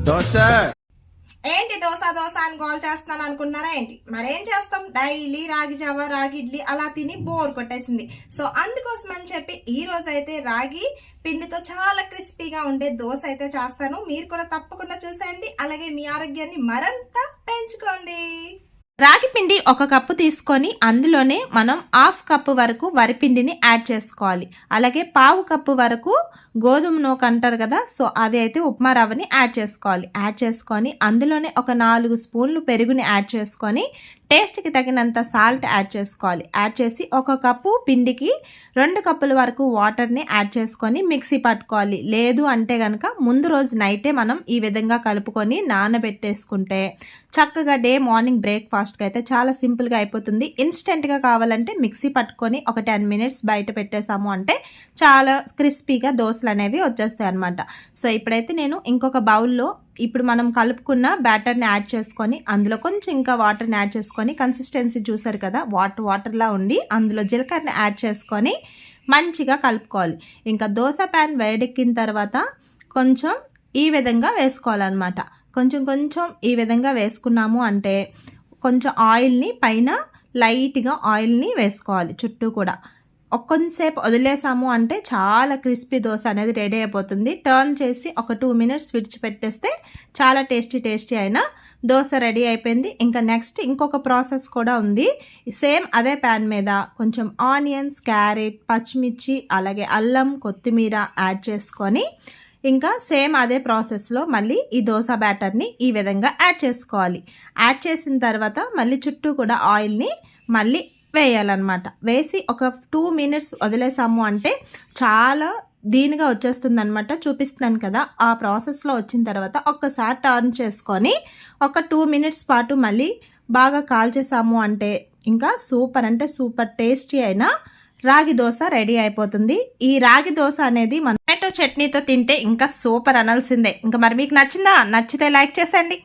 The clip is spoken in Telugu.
దోశ ఏంటి దోశ దోశ అని గోల్ చేస్తున్నాను అనుకున్నారా ఏంటి? మరేం చేస్తాం, డైలీ రాగి జావ రాగి ఇడ్లీ అలా తిని బోర్ కొట్టేసింది. సో అందుకోసం అని చెప్పి ఈ రోజు అయితే రాగి పిండితో చాలా క్రిస్పీగా ఉండే దోశ అయితే చేస్తాను. మీరు కూడా తప్పకుండా చూసేయండి, అలాగే మీ ఆరోగ్యాన్ని మరింత పెంచుకోండి. రాగి పిండి 1 కప్పు తీసుకొని అందులోనే మనం 1/2 కప్పు వరకు వరిపిండిని యాడ్ చేసుకోవాలి. అలాగే 1/4 కప్పు వరకు గోధుమ నూక అంటారు కదా, సో అది అయితే ఉప్మా రవ్వని యాడ్ చేసుకోవాలి. యాడ్ చేసుకొని అందులోనే ఒక 4 స్పూన్లు పెరుగుని యాడ్ చేసుకొని టేస్ట్కి తగినంత సాల్ట్ యాడ్ చేసుకోవాలి. యాడ్ చేసి 1 కప్పు పిండికి 2 కప్పుల వరకు వాటర్ని యాడ్ చేసుకొని మిక్సీ పట్టుకోవాలి. లేదు అంటే కనుక ముందు రోజు నైటే మనం ఈ విధంగా కలుపుకొని నానబెట్టేసుకుంటే చక్కగా డే మార్నింగ్ బ్రేక్ఫాస్ట్కి అయితే చాలా సింపుల్గా అయిపోతుంది. ఇన్స్టెంట్గా కావాలంటే మిక్సీ పట్టుకొని ఒక 10 మినిట్స్ బయట పెట్టేసాము అంటే చాలా క్రిస్పీగా దోశలు అనేవి వచ్చేస్తాయి అనమాట. సో ఇప్పుడైతే నేను ఇంకొక బౌల్లో ఇప్పుడు మనం కలుపుకున్న బ్యాటర్ని యాడ్ చేసుకొని అందులో కొంచెం ఇంకా వాటర్ని యాడ్ చేసుకొని కన్సిస్టెన్సీ చూసారు కదా, వాటర్లా ఉండి అందులో జీలకర్రని యాడ్ చేసుకొని మంచిగా కలుపుకోవాలి. ఇంకా దోశ ప్యాన్ వేడెక్కిన తర్వాత కొంచెం ఈ విధంగా వేసుకోవాలన్నమాట. కొంచెం ఈ విధంగా వేసుకున్నాము అంటే కొంచెం ఆయిల్ని పైన లైట్గా ఆయిల్ని వేసుకోవాలి చుట్టూ కూడా. కొంచెంసేపు వదిలేసాము అంటే చాలా క్రిస్పీ దోశ అనేది రెడీ అయిపోతుంది. టర్న్ చేసి ఒక 2 మినిట్స్ విడిచిపెట్టేస్తే చాలా టేస్టీ అయిన దోశ రెడీ అయిపోయింది. ఇంకా నెక్స్ట్ ఇంకొక ప్రాసెస్ కూడా ఉంది. సేమ్ అదే ప్యాన్ మీద కొంచెం ఆనియన్స్, క్యారెట్, పచ్చిమిర్చి, అలాగే అల్లం, కొత్తిమీర యాడ్ చేసుకొని ఇంకా సేమ్ అదే ప్రాసెస్లో మళ్ళీ ఈ దోశ బ్యాటర్ని ఈ విధంగా యాడ్ చేసుకోవాలి. యాడ్ చేసిన తర్వాత మళ్ళీ చుట్టూ కూడా ఆయిల్ని మళ్ళీ వేయాలన్నమాట. వేసి ఒక 2 మినిట్స్ వదిలేసాము అంటే చాలా దీనిగా వచ్చేస్తుంది అనమాట. చూపిస్తున్నాను కదా, ఆ ప్రాసెస్లో వచ్చిన తర్వాత ఒక్కసారి టర్న్ చేసుకొని ఒక 2 మినిట్స్ పాటు మళ్ళీ బాగా కాల్చేసాము అంటే ఇంకా సూపర్ అంటే సూపర్ టేస్టీ అయిన రాగి దోశ రెడీ అయిపోతుంది. ఈ రాగి దోశ అనేది మన టొమాటో చట్నీతో తింటే ఇంకా సూపర్ అనాల్సిందే. ఇంకా మరి మీకు నచ్చిందా? నచ్చితే లైక్ చేసేయండి.